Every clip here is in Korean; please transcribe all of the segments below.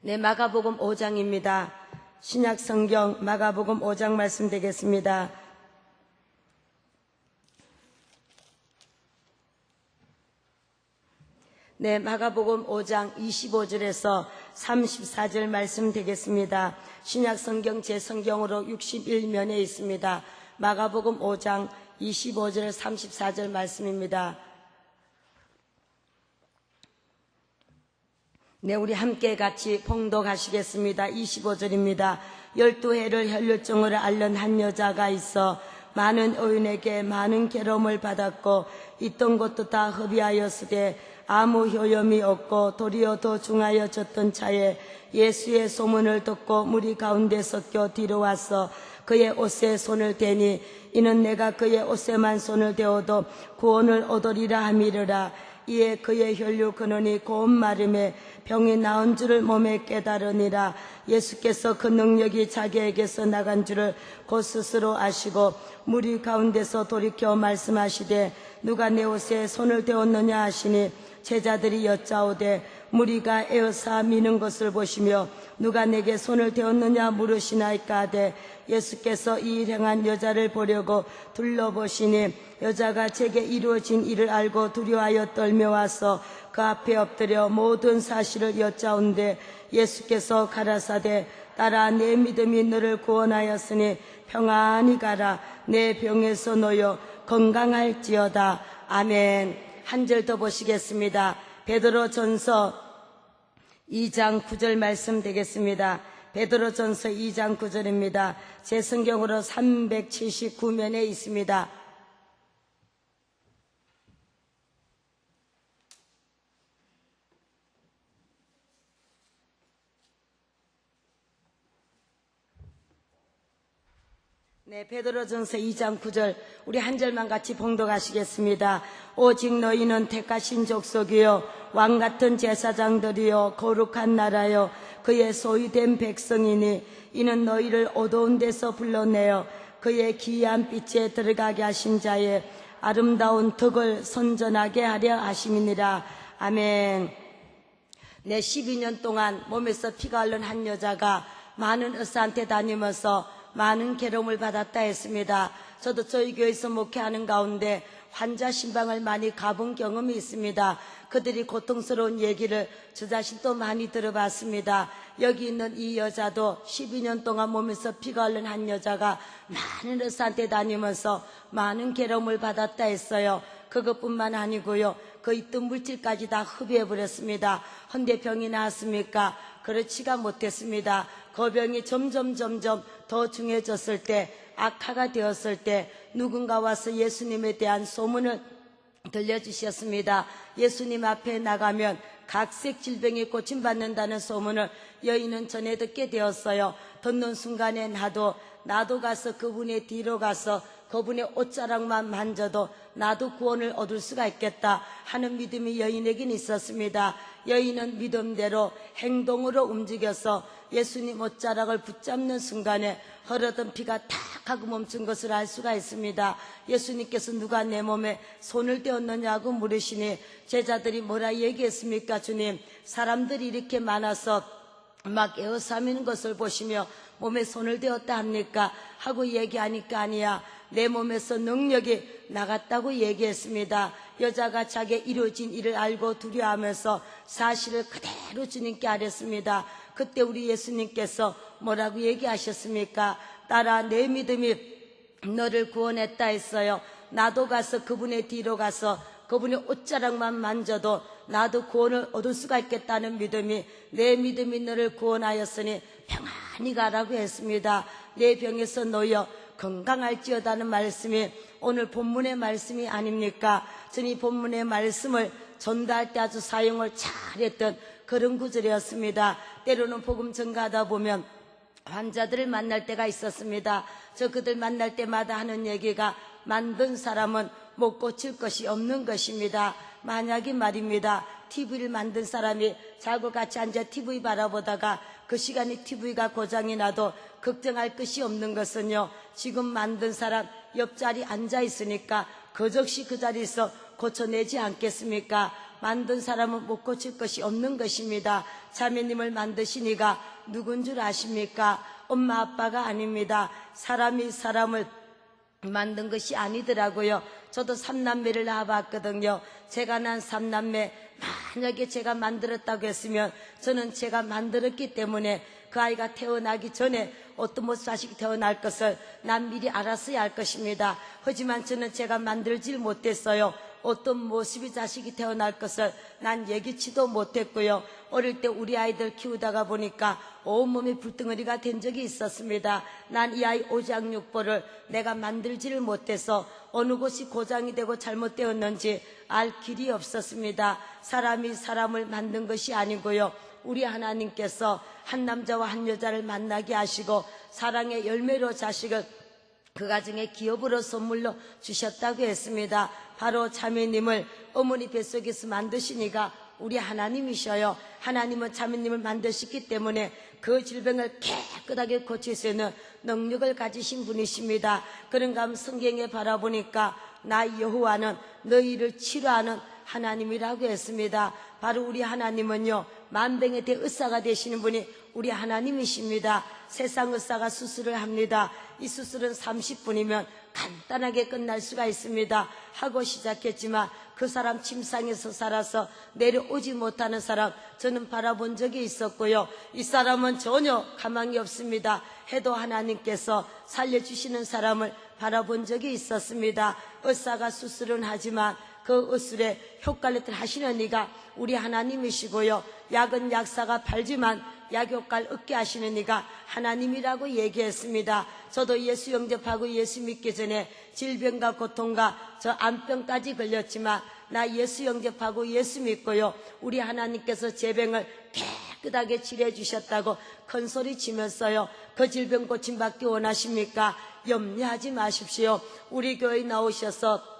네, 마가복음 5장입니다. 신약 성경 마가복음 5장 말씀 되겠습니다. 네, 마가복음 5장 25절에서 34절 말씀 되겠습니다. 신약 성경 제 성경으로 61면에 있습니다. 마가복음 5장 25절 34절 말씀입니다. 네, 우리 함께 같이 봉독하시겠습니다. 25절입니다. 12해를 혈루증으로 앓는 한 여자가 있어 많은 의인에게 많은 괴로움을 받았고 있던 것도 다 허비하였으되 아무 효염이 없고 도리어 더 중하여졌던 차에 예수의 소문을 듣고 무리 가운데 섞여 뒤로 와서 그의 옷에 손을 대니 이는 내가 그의 옷에만 손을 대어도 구원을 얻으리라 함이르라. 이에 그의 혈류 근원이 고운 마름에 병이 나은 줄을 몸에 깨달으니라. 예수께서 그 능력이 자기에게서 나간 줄을 곧 스스로 아시고 무리 가운데서 돌이켜 말씀하시되 누가 내 옷에 손을 대었느냐 하시니 제자들이 여짜오되 무리가 에어싸 미는 것을 보시며 누가 내게 손을 대었느냐 물으시나이까 하되 예수께서 이 일 행한 여자를 보려고 둘러보시니 여자가 제게 이루어진 일을 알고 두려워하여 떨며와서 그 앞에 엎드려 모든 사실을 여짜온데 예수께서 가라사대 따라 내 믿음이 너를 구원하였으니 평안히 가라. 내 병에서 놓여 건강할지어다. 아멘. 한 절 더 보시겠습니다. 베드로전서 2장 9절 말씀 되겠습니다. 베드로전서 2장 9절입니다. 제 성경으로 379면에 있습니다. 네, 베드로전서 2장 9절 우리 한 절만 같이 봉독하시겠습니다. 오직 너희는 택하신 족속이요 왕같은 제사장들이요 거룩한 나라요 그의 소유된 백성이니 이는 너희를 어두운 데서 불러내어 그의 기이한 빛에 들어가게 하신 자의 아름다운 덕을 선전하게 하려 하심이니라. 아멘. 네, 12년 동안 몸에서 피가 흐른 한 여자가 많은 의사한테 다니면서 많은 괴로움을 받았다 했습니다. 저도 저희 교회에서 목회하는 가운데 환자 신방을 많이 가본 경험이 있습니다. 그들이 고통스러운 얘기를 저 자신도 많이 들어봤습니다. 여기 있는 이 여자도 12년 동안 몸에서 피가 흐른 한 여자가 많은 의사한테 다니면서 많은 괴로움을 받았다 했어요. 그것뿐만 아니고요, 그 있던 물질까지 다 흡입해버렸습니다. 헌데 병이 나았습니까? 그렇지가 못했습니다. 그 병이 점점 더 중해졌을 때, 악화가 되었을 때 누군가 와서 예수님에 대한 소문을 들려주셨습니다. 예수님 앞에 나가면 각색 질병이 고침받는다는 소문을 여인은 전해 듣게 되었어요. 듣는 순간에 나도 가서 그분의 뒤로 가서 그분의 옷자락만 만져도 나도 구원을 얻을 수가 있겠다 하는 믿음이 여인에겐 있었습니다. 여인은 믿음대로 행동으로 움직여서 예수님 옷자락을 붙잡는 순간에 흐르던 피가 탁 하고 멈춘 것을 알 수가 있습니다. 예수님께서 누가 내 몸에 손을 대었느냐고 물으시니 제자들이 뭐라 얘기했습니까? 주님, 사람들이 이렇게 많아서 막 에워싸미는 것을 보시며 몸에 손을 대었다 합니까? 하고 얘기하니까 아니야, 내 몸에서 능력이 나갔다고 얘기했습니다. 여자가 자기 이루어진 일을 알고 두려워하면서 사실을 그대로 주님께 아뢰습니다. 그때 우리 예수님께서 뭐라고 얘기하셨습니까? 따라 내 믿음이 너를 구원했다 했어요. 나도 가서 그분의 뒤로 가서 그분의 옷자락만 만져도 나도 구원을 얻을 수가 있겠다는 믿음이, 내 믿음이 너를 구원하였으니 평안히 가라고 했습니다. 내 병에서 놓여 건강할지어다는 말씀이 오늘 본문의 말씀이 아닙니까? 저는 이 본문의 말씀을 전달할 때 아주 사용을 잘했던 그런 구절이었습니다. 때로는 복음 전가하다 보면 환자들을 만날 때가 있었습니다. 저 그들 만날 때마다 하는 얘기가 만든 사람은 못 고칠 것이 없는 것입니다. 만약에 말입니다, TV를 만든 사람이 자고 같이 앉아 TV 바라보다가 그 시간에 TV가 고장이 나도 걱정할 것이 없는 것은요, 지금 만든 사람 옆자리 앉아 있으니까 그 즉시 그 자리에서 고쳐내지 않겠습니까? 만든 사람은 못 고칠 것이 없는 것입니다. 자매님을 만드신 이가 누군 줄 아십니까? 엄마 아빠가 아닙니다. 사람이 사람을 만든 것이 아니더라고요. 저도 3남매를 낳아봤거든요. 제가 난 3남매 만약에 제가 만들었다고 했으면 저는 제가 만들었기 때문에 그 아이가 태어나기 전에 어떤 모습 자식이 태어날 것을 난 미리 알았어야 할 것입니다. 하지만 저는 제가 만들질 못했어요. 어떤 모습이 자식이 태어날 것을 난 예기치도 못했고요. 어릴 때 우리 아이들 키우다가 보니까 온몸이 불덩어리가 된 적이 있었습니다. 난 이 아이 오장육부를 내가 만들지를 못해서 어느 곳이 고장이 되고 잘못되었는지 알 길이 없었습니다. 사람이 사람을 만든 것이 아니고요. 우리 하나님께서 한 남자와 한 여자를 만나게 하시고 사랑의 열매로 자식을 그 가정의 기업으로 선물로 주셨다고 했습니다. 바로 자매님을 어머니 뱃속에서 만드신 이가 우리 하나님이셔요. 하나님은 자매님을 만드셨기 때문에 그 질병을 깨끗하게 고칠 수 있는 능력을 가지신 분이십니다. 그런가 하면 성경에 바라보니까 나 여호와는 너희를 치료하는 하나님이라고 했습니다. 바로 우리 하나님은요, 만병의 대의사가 되시는 분이 우리 하나님이십니다. 세상 의사가 수술을 합니다. 이 수술은 30분이면 간단하게 끝날 수가 있습니다. 하고 시작했지만 그 사람 침상에서 살아서 내려오지 못하는 사람 저는 바라본 적이 있었고요. 이 사람은 전혀 가망이 없습니다. 해도 하나님께서 살려주시는 사람을 바라본 적이 있었습니다. 의사가 수술은 하지만 그 의술에 효과를 하시는 이가 우리 하나님이시고요. 약은 약사가 팔지만 약 효과를 얻게 하시는 이가 하나님이라고 얘기했습니다. 저도 예수 영접하고 예수 믿기 전에 질병과 고통과 저 암병까지 걸렸지만 나 예수 영접하고 예수 믿고요. 우리 하나님께서 제 병을 깨끗하게 치료해 주셨다고 큰소리 치면서요. 그 질병 고침받기 원하십니까? 염려하지 마십시오. 우리 교회 나오셔서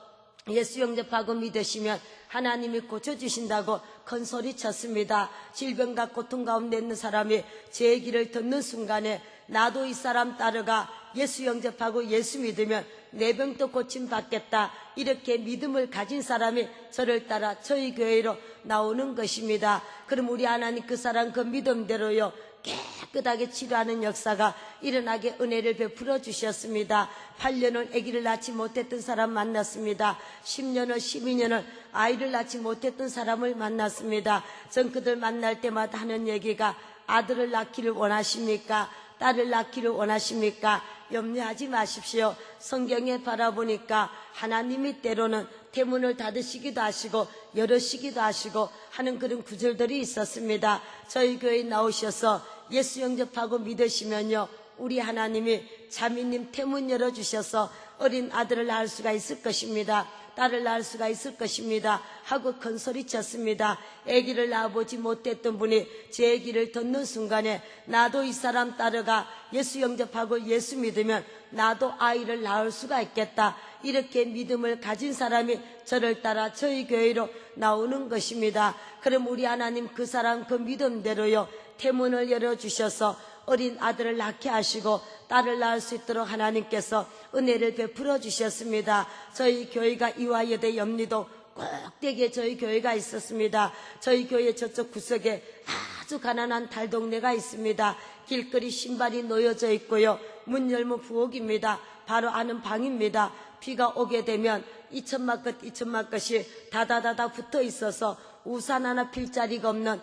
예수 영접하고 믿으시면 하나님이 고쳐주신다고 큰 소리 쳤습니다. 질병과 고통 가운데 있는 사람이 제 얘기를 듣는 순간에 나도 이 사람 따라가 예수 영접하고 예수 믿으면 내 병도 고침받겠다, 이렇게 믿음을 가진 사람이 저를 따라 저희 교회로 나오는 것입니다. 그럼 우리 하나님 그 사람 그 믿음대로요 깨끗하게 치료하는 역사가 일어나게 은혜를 베풀어 주셨습니다. 8년을 아기를 낳지 못했던 사람 만났습니다. 10년을 12년을 아이를 낳지 못했던 사람을 만났습니다. 전 그들 만날 때마다 하는 얘기가 아들을 낳기를 원하십니까? 딸을 낳기를 원하십니까? 염려하지 마십시오. 성경에 바라보니까 하나님이 때로는 대문을 닫으시기도 하시고 열으시기도 하시고 하는 그런 구절들이 있었습니다. 저희 교회에 나오셔서 예수 영접하고 믿으시면요, 우리 하나님이 자매님 대문 열어주셔서 어린 아들을 낳을 수가 있을 것입니다. 딸을 낳을 수가 있을 것입니다. 하고 큰 소리 쳤습니다. 아기를 낳아보지 못했던 분이 제 아기를 듣는 순간에 나도 이 사람 따라가 예수 영접하고 예수 믿으면 나도 아이를 낳을 수가 있겠다, 이렇게 믿음을 가진 사람이 저를 따라 저희 교회로 나오는 것입니다. 그럼 우리 하나님 그 사람 그 믿음대로요 대문을 열어주셔서 어린 아들을 낳게 하시고 딸을 낳을 수 있도록 하나님께서 은혜를 베풀어 주셨습니다. 저희 교회가 이화여대 염리동 꼭대기에 저희 교회가 있었습니다. 저희 교회 저쪽 구석에 아주 가난한 달동네가 있습니다. 길거리 신발이 놓여져 있고요. 문 열면 부엌입니다. 바로 아는 방입니다. 비가 오게 되면 2천막 끝 2천막 끝이 다다다다 붙어 있어서 우산 하나 필 자리가 없는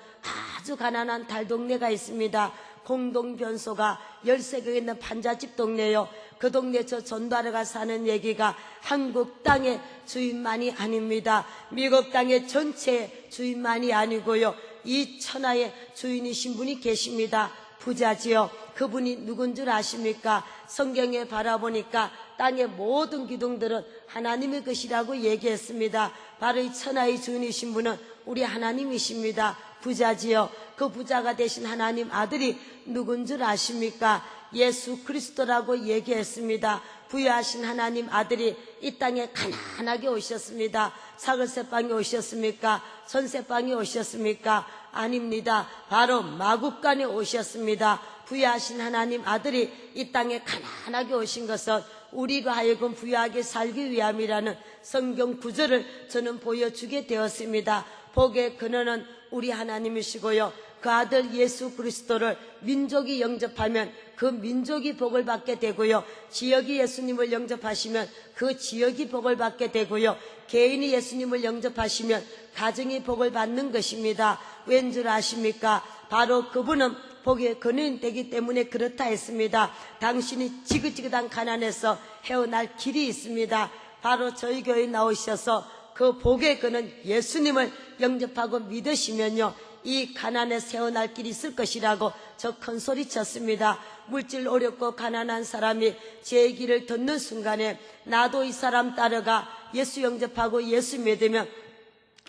아주 가난한 달동네가 있습니다. 공동변소가 13개 있는 판자집 동네요. 그 동네 저 전달회가 사는 얘기가 한국 땅의 주인만이 아닙니다. 미국 땅의 전체 주인만이 아니고요. 이 천하의 주인이신 분이 계십니다. 부자지요. 그분이 누군 줄 아십니까? 성경에 바라보니까 땅의 모든 기둥들은 하나님의 것이라고 얘기했습니다. 바로 이 천하의 주인이신 분은 우리 하나님이십니다. 부자지요. 그 부자가 되신 하나님 아들이 누군 줄 아십니까? 예수 그리스도라고 얘기했습니다. 부유하신 하나님 아들이 이 땅에 가난하게 오셨습니다. 사글세방에 오셨습니까? 선세방에 오셨습니까? 아닙니다. 바로 마국간에 오셨습니다. 부유하신 하나님 아들이 이 땅에 가난하게 오신 것은 우리가 하여금 부유하게 살기 위함이라는 성경 구절을 저는 보여주게 되었습니다. 복의 근원은 우리 하나님이시고요. 그 아들 예수 그리스도를 민족이 영접하면 그 민족이 복을 받게 되고요. 지역이 예수님을 영접하시면 그 지역이 복을 받게 되고요. 개인이 예수님을 영접하시면 가정이 복을 받는 것입니다. 왠 줄 아십니까? 바로 그분은 복의 근원이 되기 때문에 그렇다 했습니다. 당신이 지긋지긋한 가난에서 헤어날 길이 있습니다. 바로 저희 교회에 나오셔서 그 복의 근원 예수님을 영접하고 믿으시면요, 이 가난에 세워날 길이 있을 것이라고 저 큰 소리 쳤습니다. 물질 어렵고 가난한 사람이 제 얘기를 듣는 순간에 나도 이 사람 따라가 예수 영접하고 예수 믿으면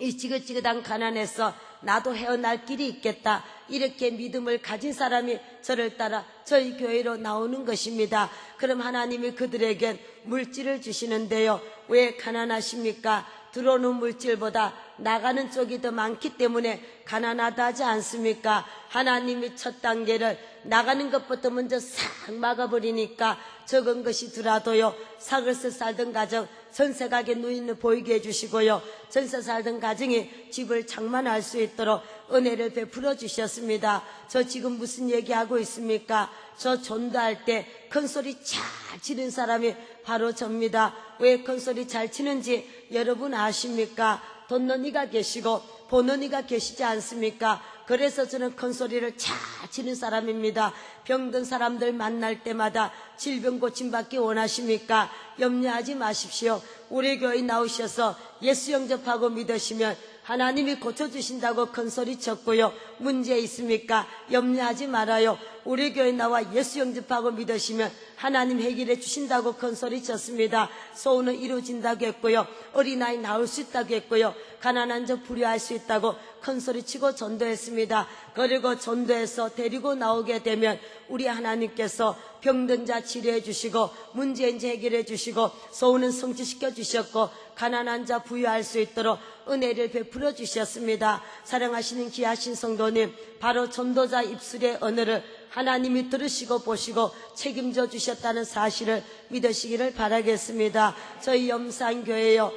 이 지긋지긋한 가난에서 나도 헤어날 길이 있겠다, 이렇게 믿음을 가진 사람이 저를 따라 저희 교회로 나오는 것입니다. 그럼 하나님이 그들에겐 물질을 주시는데요, 왜 가난하십니까? 들어오는 물질보다 나가는 쪽이 더 많기 때문에 가난하다 하지 않습니까? 하나님이 첫 단계를 나가는 것부터 먼저 싹 막아버리니까 적은 것이 들어도요, 사글서 살던 가정 전세 가게 누인을 보이게 해주시고요, 전세 살던 가정이 집을 장만할 수 있도록 은혜를 베풀어 주셨습니다. 저 지금 무슨 얘기하고 있습니까? 저 전도할 때 큰소리 잘 치는 사람이 바로 접니다. 왜 큰소리 잘 치는지 여러분 아십니까? 듣는 이가 계시고 보는 이가 계시지 않습니까? 그래서 저는 큰소리를 잘 치는 사람입니다. 병든 사람들 만날 때마다 질병 고침받기 원하십니까? 염려하지 마십시오. 우리 교회 나오셔서 예수 영접하고 믿으시면 하나님이 고쳐주신다고 큰소리 쳤고요. 문제 있습니까? 염려하지 말아요. 우리 교회 나와 예수 영접하고 믿으시면 하나님 해결해 주신다고 큰소리 쳤습니다. 소원은 이루어진다고 했고요. 어린아이 낳을 수 있다고 했고요. 가난한 자 불효할 수 있다고 큰소리 치고 전도했습니다. 그리고 전도해서 데리고 나오게 되면 우리 하나님께서 병든 자 치료해 주시고 문제인지 해결해 주시고 소원은 성취시켜 주셨고 가난한 자 부유할 수 있도록 은혜를 베풀어 주셨습니다. 사랑하시는 귀하신 성도님, 바로 전도자 입술의 언어를 하나님이 들으시고 보시고 책임져 주셨다는 사실을 믿으시기를 바라겠습니다. 저희 염산교회요,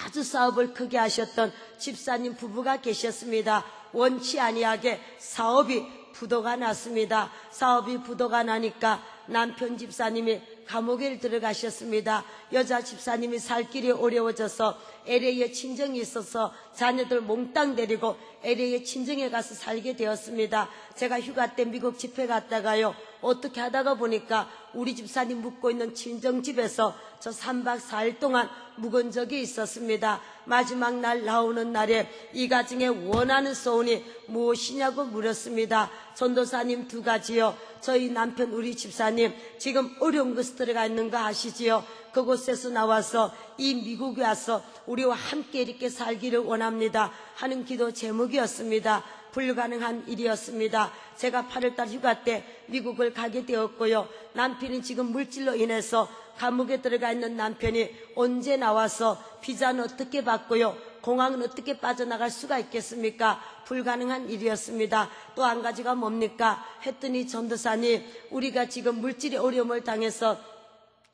아주 사업을 크게 하셨던 집사님 부부가 계셨습니다. 원치 아니하게 사업이 부도가 났습니다. 사업이 부도가 나니까 남편 집사님이 감옥에 들어가셨습니다. 여자 집사님이 살 길이 어려워져서 LA에 친정이 있어서 자녀들 몽땅 데리고 LA에 친정에 가서 살게 되었습니다. 제가 휴가 때 미국 집회 갔다가요, 어떻게 하다가 보니까 우리 집사님 묵고 있는 친정집에서 저 3박 4일 동안 묵은 적이 있었습니다. 마지막 날 나오는 날에 이 가정에 원하는 소원이 무엇이냐고 물었습니다. 전도사님 2가지요. 저희 남편 우리 집사님 지금 어려운 곳에 들어가 있는 거 아시지요? 그곳에서 나와서 이 미국에 와서 우리와 함께 이렇게 살기를 원합니다 하는 기도 제목이었습니다. 불가능한 일이었습니다. 제가 8월달 휴가 때 미국을 가게 되었고요. 남편이 지금 물질로 인해서 감옥에 들어가 있는 남편이 언제 나와서 비자는 어떻게 받고요, 공항은 어떻게 빠져나갈 수가 있겠습니까? 불가능한 일이었습니다. 또 한 가지가 뭡니까? 했더니 전도사님, 우리가 지금 물질의 어려움을 당해서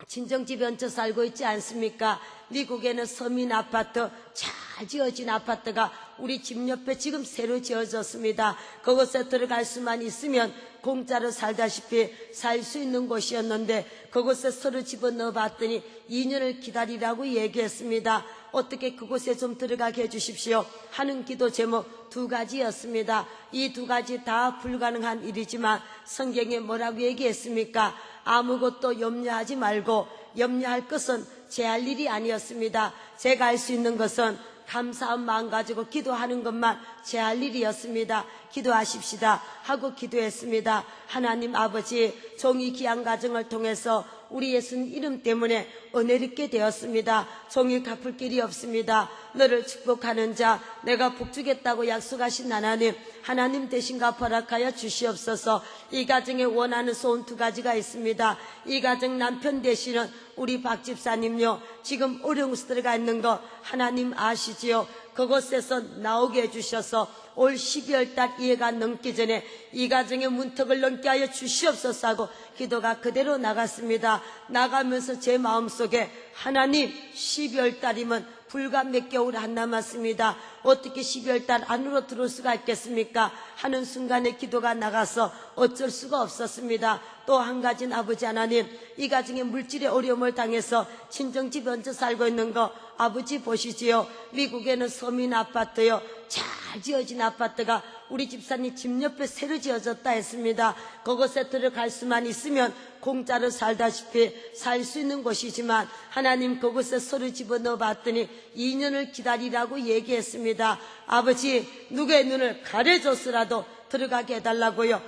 친정집에 얹혀 살고 있지 않습니까? 미국에는 서민 아파트, 잘 지어진 아파트가 우리 집 옆에 지금 새로 지어졌습니다. 그곳에 들어갈 수만 있으면 공짜로 살다시피 살 수 있는 곳이었는데 그곳에 서로 집어넣어 봤더니 2년을 기다리라고 얘기했습니다. 어떻게 그곳에 좀 들어가게 해주십시오 하는 기도 제목 2가지였습니다. 이 2가지 다 불가능한 일이지만 성경에 뭐라고 얘기했습니까? 아무것도 염려하지 말고, 염려할 것은 제 할 일이 아니었습니다. 제가 할 수 있는 것은 감사한 마음 가지고 기도하는 것만 제 할 일이었습니다. 기도하십시다 하고 기도했습니다. 하나님 아버지, 종이 귀한 가정을 통해서 우리 예수님 이름 때문에 은혜롭게 되었습니다. 종이 갚을 길이 없습니다. 너를 축복하는 자, 내가 복주겠다고 약속하신 하나님 대신 갚아락하여 주시옵소서. 이 가정에 원하는 소원 2가지가 있습니다. 이 가정 남편 되시는 우리 박 집사님요, 지금 어려운 곳에 들어가 있는 거 하나님 아시지요? 그곳에서 나오게 해주셔서 올 12월 달 이해가 넘기 전에 이 가정의 문턱을 넘게 하여 주시옵소서 하고 기도가 그대로 나갔습니다. 나가면서 제 마음속에 하나님 12월 달이면 불과 몇 개월 안 남았습니다. 어떻게 12월 달 안으로 들어올 수가 있겠습니까? 하는 순간에 기도가 나가서 어쩔 수가 없었습니다. 또 한 가지는 아버지 하나님, 이 가정에 물질의 어려움을 당해서 친정집 얹어 살고 있는 거 아버지 보시지요. 미국에는 서민 아파트요, 잘 지어진 아파트가 우리 집사님 집 옆에 새로 지어졌다 했습니다. 그곳에 들어갈 수만 있으면 공짜로 살다시피 살 수 있는 곳이지만 하나님 그곳에 서로 집어넣어 봤더니 2년을 기다리라고 얘기했습니다. 아버지, 누구의 눈을 가려줬으라도 들어가게 해달라고요,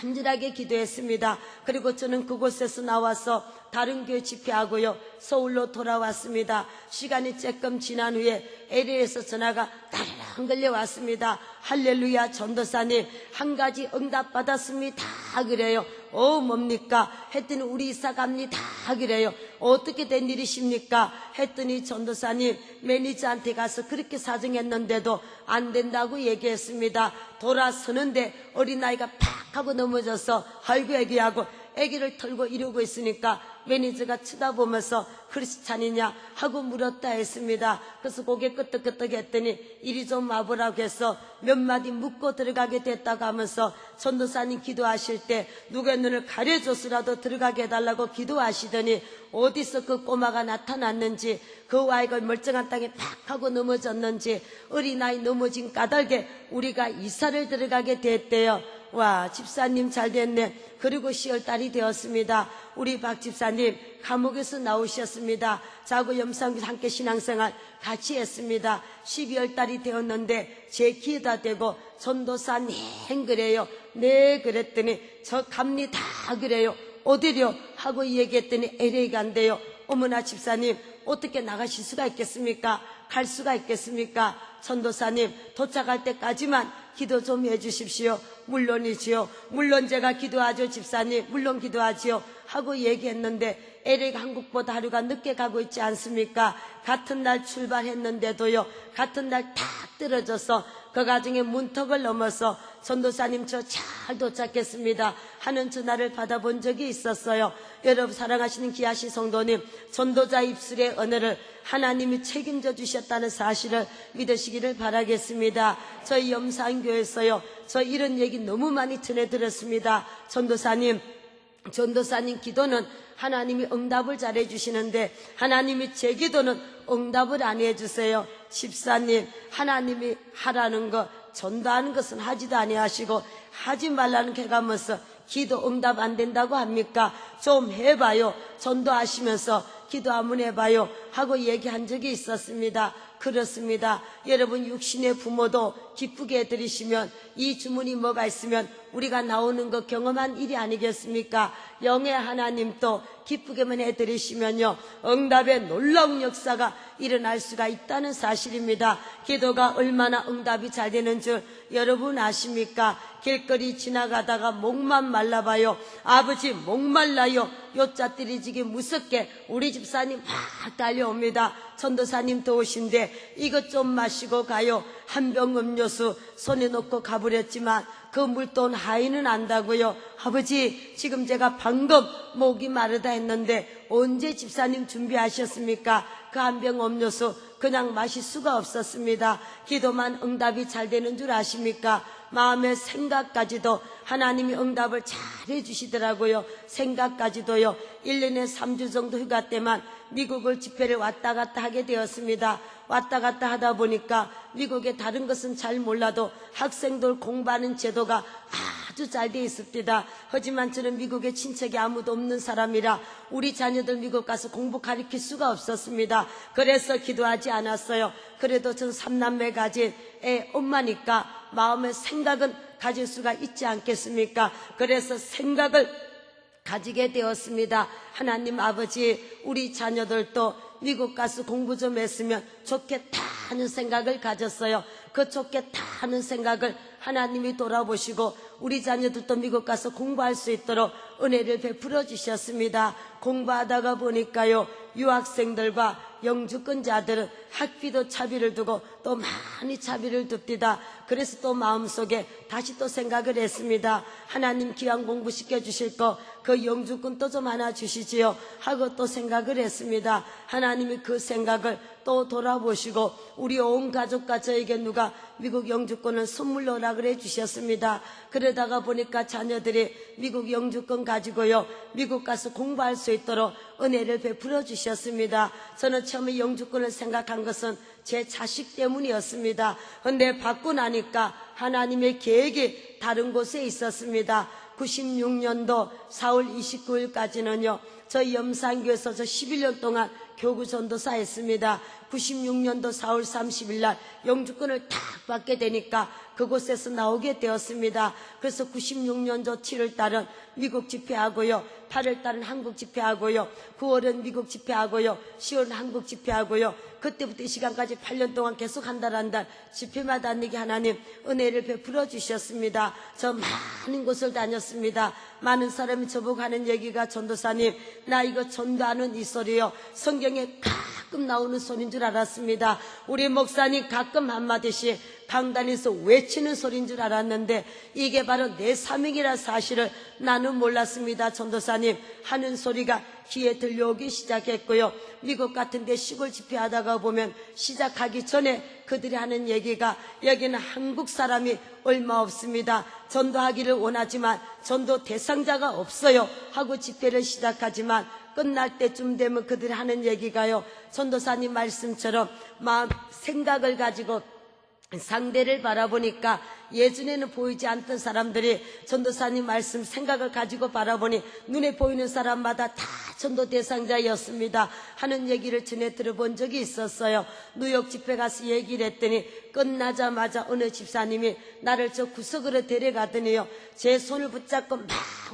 간절하게 기도했습니다. 그리고 저는 그곳에서 나와서 다른 교회 집회하고요, 서울로 돌아왔습니다. 시간이 조금 지난 후에 LA에서 전화가 따르릉 걸려왔습니다. 할렐루야, 전도사님 한 가지 응답 받았습니다 그래요. 뭡니까? 했더니 우리 이사 갑니다 그래요. 어떻게 된 일이십니까? 했더니 전도사님, 매니저한테 가서 그렇게 사정했는데도 안 된다고 얘기했습니다. 돌아서는데 어린아이가 팍 하고 넘어져서 아이고 애기하고 애기를 털고 이러고 있으니까 매니저가 쳐다보면서 크리스찬이냐 하고 물었다 했습니다. 그래서 고개 끄덕끄덕 했더니 이리 좀 와보라고 해서 몇 마디 묻고 들어가게 됐다고 하면서 전도사님 기도하실 때 누구의 눈을 가려줘서라도 들어가게 해달라고 기도하시더니 어디서 그 꼬마가 나타났는지, 그 아이가 멀쩡한 땅에 팍 하고 넘어졌는지 어린아이 넘어진 까닭에 우리가 이사를 들어가게 됐대요. 와, 집사님 잘 됐네. 그리고 10월달이 되었습니다. 우리 박 집사님 감옥에서 나오셨습니다. 자고 염상교사 함께 신앙생활 같이 했습니다. 12월달이 되었는데 제 귀에다 대고 전도사님 그래요. 네 그랬더니 저 갑니다 그래요. 어디려 하고 얘기했더니 LA 간대요. 어머나 집사님, 어떻게 나가실 수가 있겠습니까? 갈 수가 있겠습니까? 전도사님, 도착할 때까지만 기도 좀 해주십시오. 물론이지요. 물론 제가 기도하죠 집사님, 물론 기도하지요 하고 얘기했는데 LA가 한국보다 하루가 늦게 가고 있지 않습니까? 같은 날 출발했는데도요, 같은 날 탁 떨어져서 그 가정의 문턱을 넘어서 전도사님 저 잘 도착했습니다 하는 전화를 받아본 적이 있었어요. 여러분 사랑하시는 귀하신 성도님, 전도자 입술의 언어를 하나님이 책임져 주셨다는 사실을 믿으시기를 바라겠습니다. 저희 염산교에서요, 저 이런 얘기 너무 많이 전해드렸습니다. 전도사님 기도는 하나님이 응답을 잘해 주시는데 하나님이 제 기도는 응답을 안 해주세요. 집사님, 하나님이 하라는 거, 전도하는 것은 하지도 아니하시고 하지 말라는 게 가면서 기도 응답 안 된다고 합니까? 좀 해봐요. 전도하시면서 기도 한번 해봐요 하고 얘기한 적이 있었습니다. 그렇습니다. 여러분 육신의 부모도 기쁘게 해드리시면 이 주문이 뭐가 있으면 우리가 나오는 거 경험한 일이 아니겠습니까? 영의 하나님도 기쁘게만 해드리시면요, 응답의 놀라운 역사가 일어날 수가 있다는 사실입니다. 기도가 얼마나 응답이 잘 되는 줄 여러분 아십니까? 길거리 지나가다가 목만 말라봐요. 아버지 목말라요. 요자들이 지기 무섭게 우리 집사님 막 달려옵니다. 전도사님도 오신데 이것 좀 마시고 가요. 한 병 음료수 손에 놓고 가버렸지만 그 물돈 하인은 안다고요. 아버지, 지금 제가 방금 목이 마르다 했는데 언제 집사님 준비하셨습니까? 그 한 병 음료수 그냥 마실 수가 없었습니다. 기도만 응답이 잘 되는 줄 아십니까? 마음의 생각까지도 하나님이 응답을 잘 해주시더라고요. 생각까지도요. 1년에 3주 정도 휴가 때만 미국을 집회를 왔다 갔다 하게 되었습니다. 왔다 갔다 하다 보니까 미국의 다른 것은 잘 몰라도 학생들 공부하는 제도가 아주 잘 돼 있습니다. 하지만 저는 미국에 친척이 아무도 없는 사람이라 우리 자녀들 미국 가서 공부 가르칠 수가 없었습니다. 그래서 기도하지 않았어요. 그래도 전 3남매 가진 애 엄마니까 마음의 생각은 가질 수가 있지 않겠습니까? 그래서 생각을 가지게 되었습니다. 하나님 아버지, 우리 자녀들도 미국 가서 공부 좀 했으면 좋겠다 하는 생각을 가졌어요. 그 좋겠다 하는 생각을 하나님이 돌아보시고 우리 자녀들도 미국 가서 공부할 수 있도록 은혜를 베풀어 주셨습니다. 공부하다가 보니까요, 유학생들과 영주권자들은 학비도 차비를 두고 또 많이 차비를 둡디다. 그래서 또 마음속에 다시 또 생각을 했습니다. 하나님 기왕 공부시켜 주실 거 그 영주권 또 좀 하나 주시지요 하고 또 생각을 했습니다. 하나님이 그 생각을 또 돌아보시고 우리 온 가족과 저에게 누가 미국 영주권을 선물로 허락을 해주셨습니다. 그러다가 보니까 자녀들이 미국 영주권 가지고요 미국 가서 공부할 수 있도록 은혜를 베풀어 주셨습니다. 저는 처음에 영주권을 생각한 것은 제 자식 때문이었습니다. 근데 받고 나니까 하나님의 계획이 다른 곳에 있었습니다. 96년도 4월 29일까지는요 저희 염산교에서 저 11년 동안 교구 전도사 했습니다. 96년도 4월 30일 날 영주권을 딱 받게 되니까 그곳에서 나오게 되었습니다. 그래서 96년도 7월 달은 미국 집회하고요 8월 달은 한국 집회하고요 9월은 미국 집회하고요 10월은 한국 집회하고요 그때부터 이 시간까지 8년 동안 계속 한 달 한 달 집회마다 다니게 하나님 은혜를 베풀어 주셨습니다. 저 많은 곳을 다녔습니다. 많은 사람이 저보고 하는 얘기가 전도사님 나 이거 전도하는 이 소리요 성경에 가끔 나오는 소리인 줄 알았습니다. 우리 목사님 가끔 한마디씩 강단에서 외치는 소리인 줄 알았는데 이게 바로 내 사명이라 사실을 나는 몰랐습니다. 전도사님 하는 소리가 귀에 들려오기 시작했고요. 미국 같은 데 시골 집회하다가 보면 시작하기 전에 그들이 하는 얘기가 여기는 한국 사람이 얼마 없습니다. 전도하기를 원하지만 전도 대상자가 없어요 하고 집회를 시작하지만 끝날 때쯤 되면 그들이 하는 얘기가요 전도사님 말씀처럼 마음 생각을 가지고 상대를 바라보니까 예전에는 보이지 않던 사람들이 전도사님 말씀 생각을 가지고 바라보니 눈에 보이는 사람마다 다 전도 대상자였습니다 하는 얘기를 전에 들어본 적이 있었어요. 뉴욕 집회 가서 얘기를 했더니 끝나자마자 어느 집사님이 나를 저 구석으로 데려가더니요 제 손을 붙잡고 막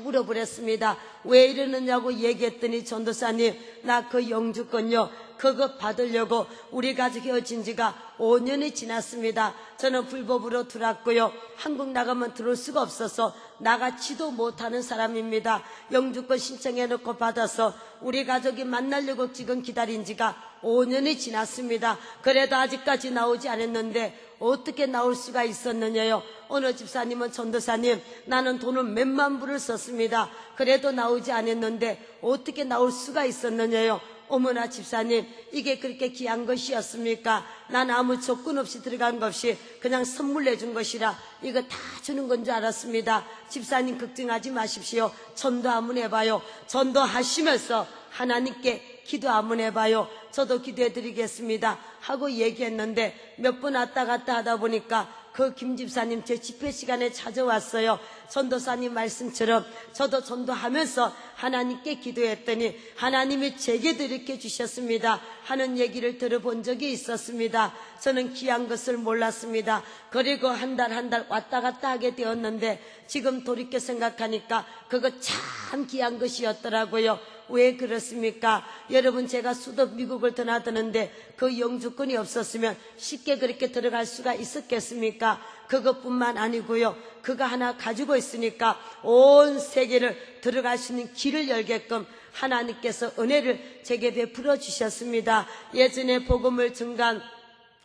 울어버렸습니다. 왜 이러느냐고 얘기했더니 전도사님 나 그 영주권요 그거 받으려고 우리 가족 헤어진 지가 5년이 지났습니다. 저는 불법으로 들어왔고요 한국 나가면 들어올 수가 없어서 나가지도 못하는 사람입니다. 영주권 신청해놓고 받아서 우리 가족이 만나려고 지금 기다린 지가 5년이 지났습니다. 그래도 아직까지 나오지 않았는데 어떻게 나올 수가 있었느냐요. 어느 집사님은 전도사님 나는 돈을 몇만 불을 썼습니다. 그래도 나오지 않았는데 어떻게 나올 수가 있었느냐요. 어머나 집사님 이게 그렇게 귀한 것이었습니까? 난 아무 조건 없이 들어간 것이 그냥 선물 내준 것이라 이거 다 주는 건 줄 알았습니다. 집사님 걱정하지 마십시오. 전도 한번 해봐요. 전도하시면서 하나님께 기도 한번 해봐요. 저도 기도해 드리겠습니다 하고 얘기했는데 몇 번 왔다 갔다 하다 보니까 그 김 집사님 제 집회 시간에 찾아왔어요. 전도사님 말씀처럼 저도 전도하면서 하나님께 기도했더니 하나님이 제게도 이렇게 주셨습니다 하는 얘기를 들어본 적이 있었습니다. 저는 귀한 것을 몰랐습니다. 그리고 한 달 한 달 왔다 갔다 하게 되었는데 지금 돌이켜 생각하니까 그거 참 귀한 것이었더라고요. 왜 그렇습니까? 여러분 제가 수도 미국을 떠나드는데 그 영주권이 없었으면 쉽게 그렇게 들어갈 수가 있었겠습니까? 그것뿐만 아니고요 그거 하나 가지고 있으니까 온 세계를 들어갈 수 있는 길을 열게끔 하나님께서 은혜를 제게 베풀어 주셨습니다. 예전에 복음을 증거한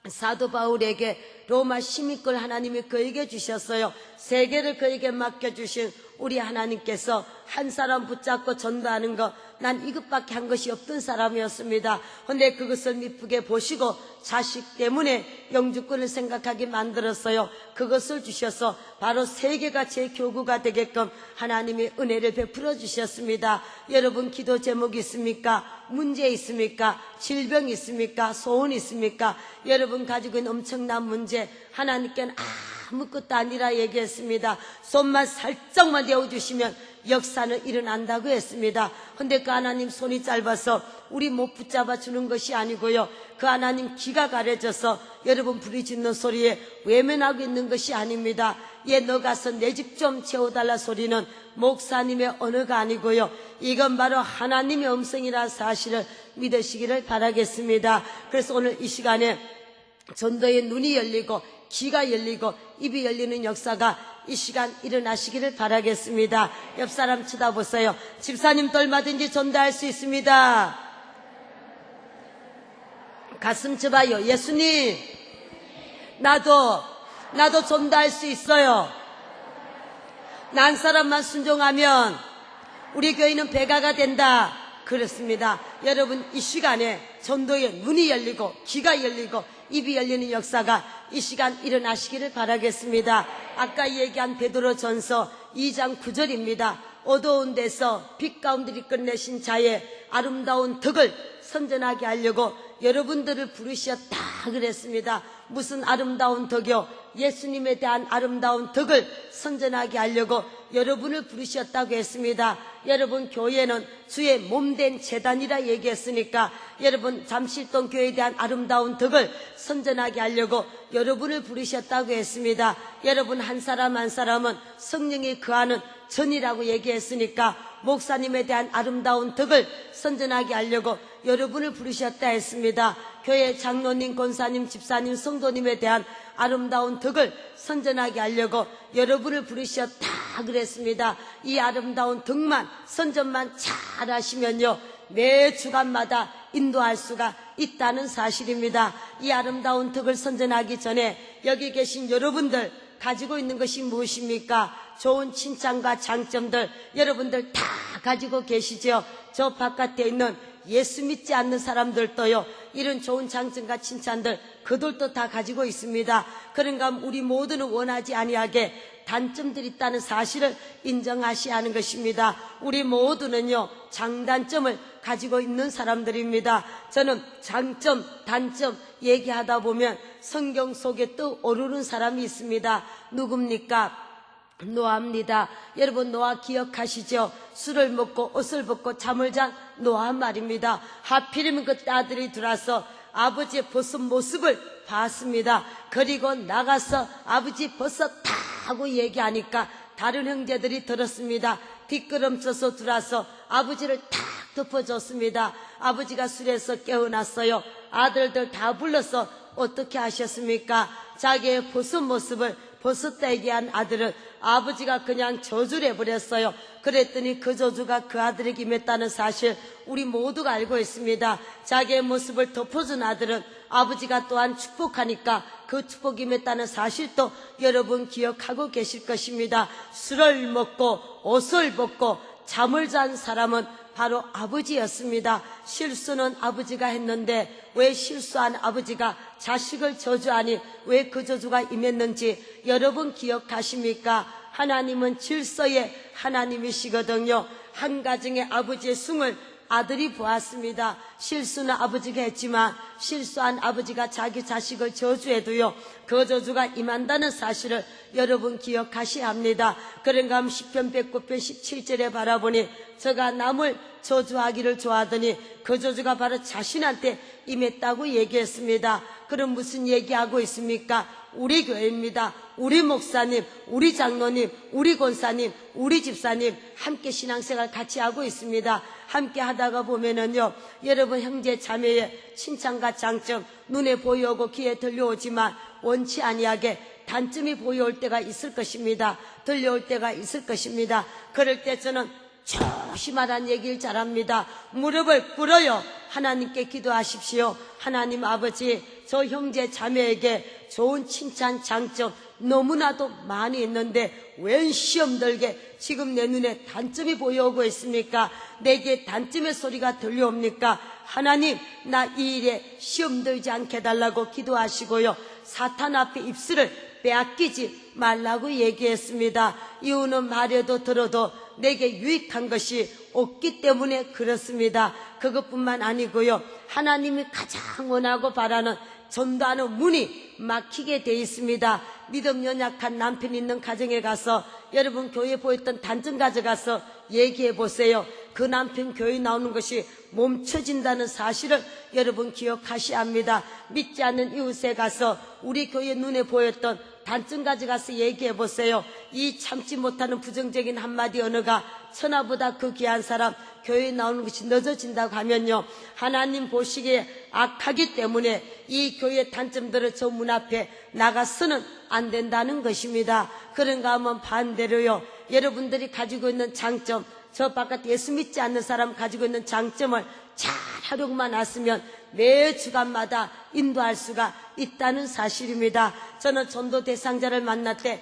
사도 바울에게 로마 시민권을 하나님이 그에게 주셨어요. 세계를 그에게 맡겨주신 우리 하나님께서 한 사람 붙잡고 전도하는 거 난 이것밖에 한 것이 없던 사람이었습니다. 그런데 그것을 미쁘게 보시고 자식 때문에 영주권을 생각하게 만들었어요. 그것을 주셔서 바로 세계가 제 교구가 되게끔 하나님이 은혜를 베풀어 주셨습니다. 여러분 기도 제목이 있습니까? 문제 있습니까? 질병 있습니까? 소원 있습니까? 여러분 가지고 있는 엄청난 문제 하나님께는 아무것도 아니라 얘기했습니다. 손만 살짝만 대어주시면 역사는 일어난다고 했습니다. 근데 그 하나님 손이 짧아서 우리 못 붙잡아 주는 것이 아니고요 그 하나님 귀가 가려져서 여러분 부르짖는 소리에 외면하고 있는 것이 아닙니다. 너 가서 내 집 좀 채워달라 소리는 목사님의 언어가 아니고요 이건 바로 하나님의 음성이라는 사실을 믿으시기를 바라겠습니다. 그래서 오늘 이 시간에 전도의 눈이 열리고 귀가 열리고 입이 열리는 역사가 이 시간 일어나시기를 바라겠습니다. 옆 사람 쳐다보세요. 집사님도 얼마든지 전도할 수 있습니다. 가슴 쳐봐요. 예수님, 나도 좀 더 할 수 있어요. 난 사람만 순종하면 우리 교회는 배가가 된다. 그렇습니다. 여러분, 이 시간에 전도의 눈이 열리고 귀가 열리고 입이 열리는 역사가 이 시간 일어나시기를 바라겠습니다. 아까 얘기한 베드로전서 2장 9절입니다. 어두운 데서 빛 가운데를 끝내신 자의 아름다운 덕을 선전하게 하려고 여러분들을 부르셨다 그랬습니다. 무슨 아름다운 덕이요? 예수님에 대한 아름다운 덕을 선전하게 하려고 여러분을 부르셨다고 했습니다. 여러분, 교회는 주의 몸된 제단이라 얘기했으니까 여러분, 잠실동 교회에 대한 아름다운 덕을 선전하게 하려고 여러분을 부르셨다고 했습니다. 여러분, 한 사람 한 사람은 성령이 거하는 전이라고 얘기했으니까 목사님에 대한 아름다운 덕을 선전하게 하려고 여러분을 부르셨다 했습니다. 교회 장로님, 권사님, 집사님, 성도님에 대한 아름다운 덕을 선전하게 하려고 여러분을 부르셨다 그랬습니다. 이 아름다운 덕만, 선전만 잘 하시면요, 매 주간마다 인도할 수가 있다는 사실입니다. 이 아름다운 덕을 선전하기 전에 여기 계신 여러분들 가지고 있는 것이 무엇입니까? 좋은 칭찬과 장점들 여러분들 다 가지고 계시죠. 저 바깥에 있는 예수 믿지 않는 사람들도요, 이런 좋은 장점과 칭찬들 그들도 다 가지고 있습니다. 그런가 우리 모두는 원하지 아니하게 단점들이 있다는 사실을 인정하셔야 하는 것입니다. 우리 모두는요, 장단점을 가지고 있는 사람들입니다. 저는 장점, 단점 얘기하다 보면 성경 속에 떠오르는 사람이 있습니다. 누굽니까? 노아입니다. 여러분, 노아 기억하시죠? 술을 먹고 옷을 벗고 잠을 잔 노아 말입니다. 하필이면 그 아들이 들어와서 아버지의 벗은 모습을 봤습니다. 그리고 나가서 아버지 벗었다고 얘기하니까 다른 형제들이 들었습니다. 뒷걸음쳐서 들어와서 아버지를 탁 덮어줬습니다. 아버지가 술에서 깨어났어요. 아들들 다 불러서 어떻게 하셨습니까? 자기의 벗은 모습을 벗었다 얘기한 아들은 아버지가 그냥 저주를 해버렸어요. 그랬더니 그 저주가 그 아들에게 임했다는 사실 우리 모두가 알고 있습니다. 자기의 모습을 덮어준 아들은 아버지가 또한 축복하니까 그 축복이 임했다는 사실도 여러분 기억하고 계실 것입니다. 술을 먹고 옷을 벗고 잠을 잔 사람은 바로 아버지였습니다. 실수는 아버지가 했는데 왜 실수한 아버지가 자식을 저주하니 왜 그 저주가 임했는지 여러분 기억하십니까? 하나님은 질서의 하나님이시거든요. 한 가정의 아버지의 숭을 아들이 보았습니다. 실수는 아버지가 했지만 실수한 아버지가 자기 자식을 저주해도요, 그 저주가 임한다는 사실을 여러분 기억하셔야 합니다. 그런가 하면 시편 109편 17절에 바라보니 저가 남을 저주하기를 좋아하더니 그 저주가 바로 자신한테 임했다고 얘기했습니다. 그럼 무슨 얘기하고 있습니까? 우리 교회입니다. 우리 목사님, 우리 장로님, 우리 권사님, 우리 집사님 함께 신앙생활 같이 하고 있습니다. 함께 하다가 보면은요, 여러분 형제 자매의 칭찬과 장점 눈에 보여오고 귀에 들려오지만 원치 아니하게 단점이 보여올 때가 있을 것입니다. 들려올 때가 있을 것입니다. 그럴 때 저는 조심하라는 얘기를 잘합니다. 무릎을 꿇어요. 하나님께 기도하십시오. 하나님 아버지, 저 형제 자매에게 좋은 칭찬 장점 너무나도 많이 있는데 웬 시험 들게 지금 내 눈에 단점이 보여오고 있습니까? 내게 단점의 소리가 들려옵니까? 하나님, 나 이 일에 시험 들지 않게 해달라고 기도하시고요, 사탄 앞에 입술을 빼앗기지 말라고 얘기했습니다. 이유는 말해도 들어도 내게 유익한 것이 없기 때문에 그렇습니다. 그것뿐만 아니고요, 하나님이 가장 원하고 바라는 전도하는 문이 막히게 돼 있습니다. 믿음 연약한 남편 있는 가정에 가서 여러분 교회에 보였던 단점 가져가서 얘기해 보세요. 그 남편 교회 나오는 것이 멈춰진다는 사실을 여러분 기억하셔야 합니다. 믿지 않는 이웃에 가서 우리 교회 눈에 보였던 단점 가져가서 얘기해 보세요. 이 참지 못하는 부정적인 한마디 언어가 천하보다 그 귀한 사람 교회에 나오는 것이 늦어진다고 하면요, 하나님 보시기에 악하기 때문에 이 교회의 단점들을 저 문 앞에 나가서는 안 된다는 것입니다. 그런가 하면 반대로요, 여러분들이 가지고 있는 장점, 저 바깥 예수 믿지 않는 사람 가지고 있는 장점을 잘 하루만 왔으면 매 주간마다 인도할 수가 있다는 사실입니다. 저는 전도 대상자를 만날 때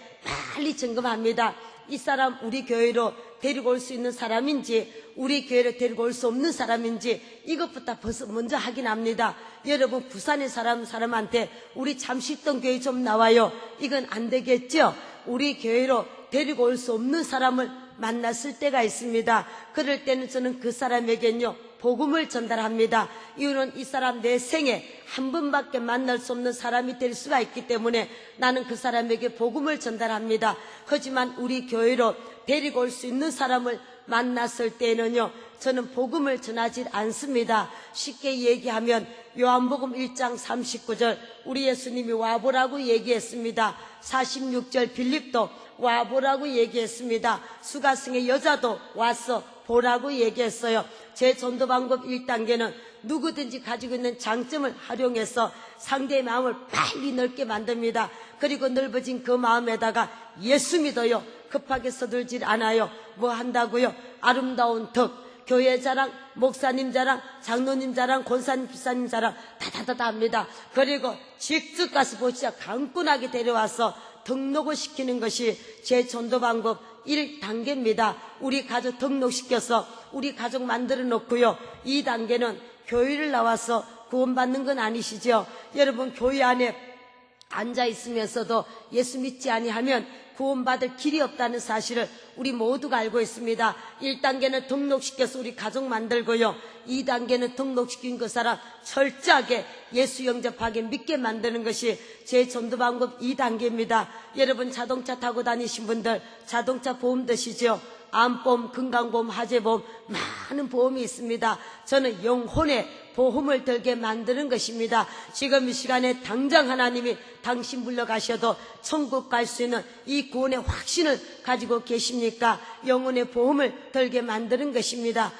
빨리 점검합니다. 이 사람 우리 교회로 데리고 올 수 있는 사람인지 우리 교회로 데리고 올 수 없는 사람인지 이것부터 먼저 확인합니다. 여러분 부산의 사람한테 우리 잠시 있던 교회 좀 나와요. 이건 안 되겠죠? 우리 교회로 데리고 올 수 없는 사람을 만났을 때가 있습니다. 그럴 때는 저는 그 사람에게는요 복음을 전달합니다. 이유는 이 사람 내 생에 한 번밖에 만날 수 없는 사람이 될 수가 있기 때문에 나는 그 사람에게 복음을 전달합니다. 하지만 우리 교회로 데리고 올 수 있는 사람을 만났을 때는요 저는 복음을 전하지 않습니다. 쉽게 얘기하면 요한복음 1장 39절 우리 예수님이 와보라고 얘기했습니다. 46절 빌립도 와보라고 얘기했습니다. 수가성의 여자도 와서 보라고 얘기했어요. 제 전도 방법 1단계는 누구든지 가지고 있는 장점을 활용해서 상대의 마음을 빨리 넓게 만듭니다. 그리고 넓어진 그 마음에다가 예수 믿어요. 급하게 서둘질 않아요. 뭐 한다고요? 아름다운 덕, 교회 자랑, 목사님 자랑, 장로님 자랑, 권사님, 집사님 자랑 다다다다 합니다. 그리고 직접 가서 보시자 강권하게 데려와서 등록을 시키는 것이 제 전도 방법 1단계입니다. 우리 가족 등록시켜서 우리 가족 만들어 놓고요. 2단계는 교회를 나와서 구원받는 건 아니시죠? 여러분 교회 안에 앉아 있으면서도 예수 믿지 아니하면 구원받을 길이 없다는 사실을 우리 모두가 알고 있습니다. 1단계는 등록시켜서 우리 가족 만들고요. 2단계는 등록시킨 그 사람 철저하게 예수 영접하게 믿게 만드는 것이 제 전도 방법 2단계입니다. 여러분 자동차 타고 다니신 분들 자동차 보험 드시죠? 암보험, 건강보험, 화재보험 많은 보험이 있습니다. 저는 영혼의 보험을 들게 만드는 것입니다. 지금 이 시간에 당장 하나님이 당신 불러가셔도 천국 갈 수 있는 이 구원의 확신을 가지고 계십니까? 영혼의 보험을 들게 만드는 것입니다.